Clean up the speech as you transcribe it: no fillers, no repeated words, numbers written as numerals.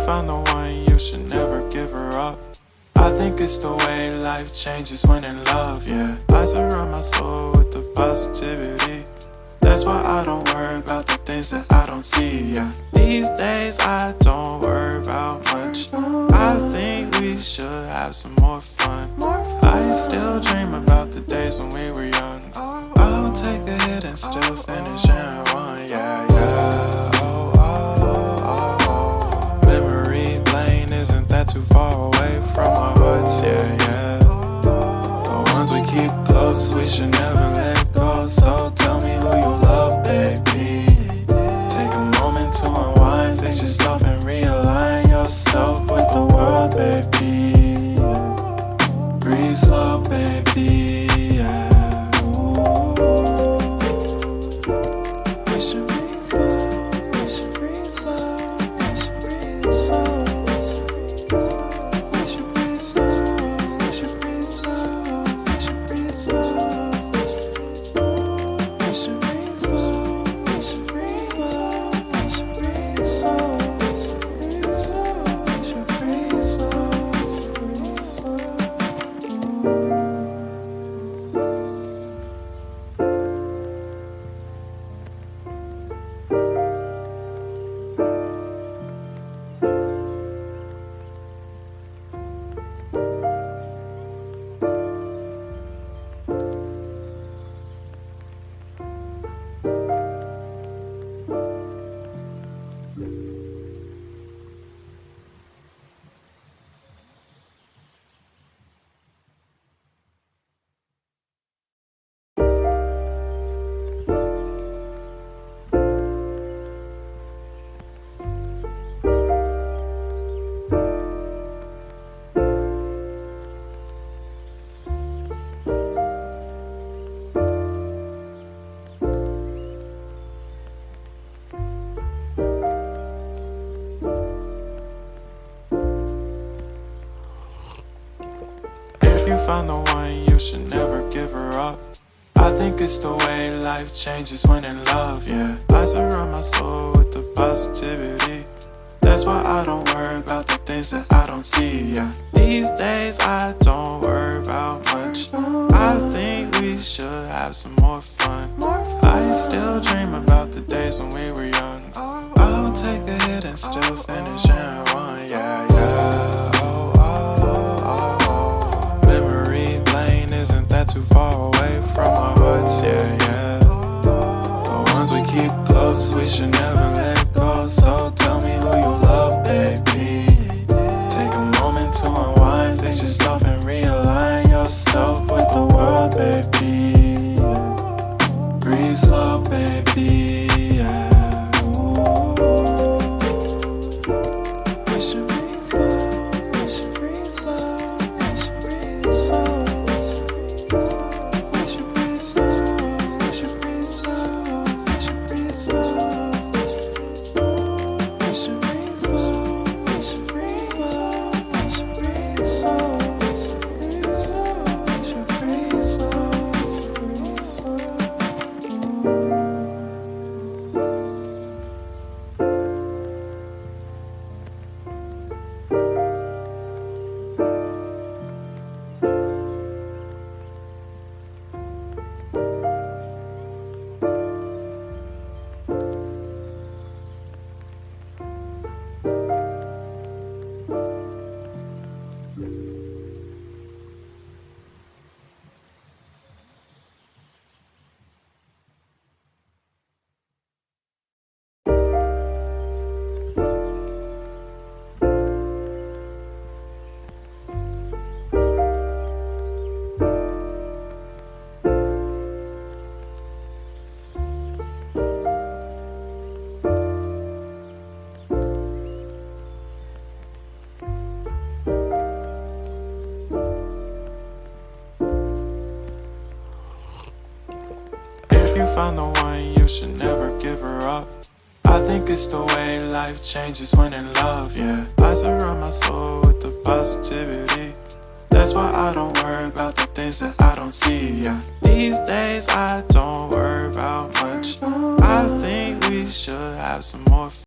found the one, you should never give her up. I think it's the way life changes when in love, yeah. I surround my soul with the positivity. That's why I don't worry about the things that I don't see, yeah. These days I don't worry about much. I think we should have some more fun. I still dream about the days when we were young. I'll take a hit and still finish in one, yeah, yeah. Oh, oh, oh, oh. Memory lane isn't that too far away from our hearts, yeah, yeah. The ones we keep close, we should never let go. So tell me who you love, baby. Take a moment to unwind, fix yourself and realign yourself with the world, baby. Breathe slow, baby, yeah. We should breathe slow, we should breathe slow, we should breathe slow. We should breathe slow, we should breathe slow, we should breathe slow. We should breathe slow, we should breathe slow, we should breathe slow. We should breathe slow, breathe slow. If you found the one, you should never give her up. I think it's the way life changes when in love, yeah. I surround my soul with the positivity. That's why I don't worry about the things that I don't see, yeah. These days I don't worry about much. I think we should have some more fun. I still dream about the days when we were young. I'll take a hit and still finish in one, yeah, yeah. Oh, oh, oh, oh. Memory lane isn't that too far away from our hearts, yeah, yeah. The ones we keep close, we should never let go. So tell me who you love, baby. Take a moment to unwind, fix yourself and realign yourself with the world, baby. Breathe slow, baby, yeah. We should breathe slow, we should breathe slow, we should breathe slow. We should breathe slow, we should breathe slow, we should breathe slow. We should breathe slow, we should breathe slow, we should breathe slow. We should breathe slow, breathe slow. If you found the one, you should never give her up. I think it's the way life changes when in love, yeah. I surround my soul with the positivity. That's why I don't worry about the things that I don't see, yeah. These days I don't worry about much. I think we should have some more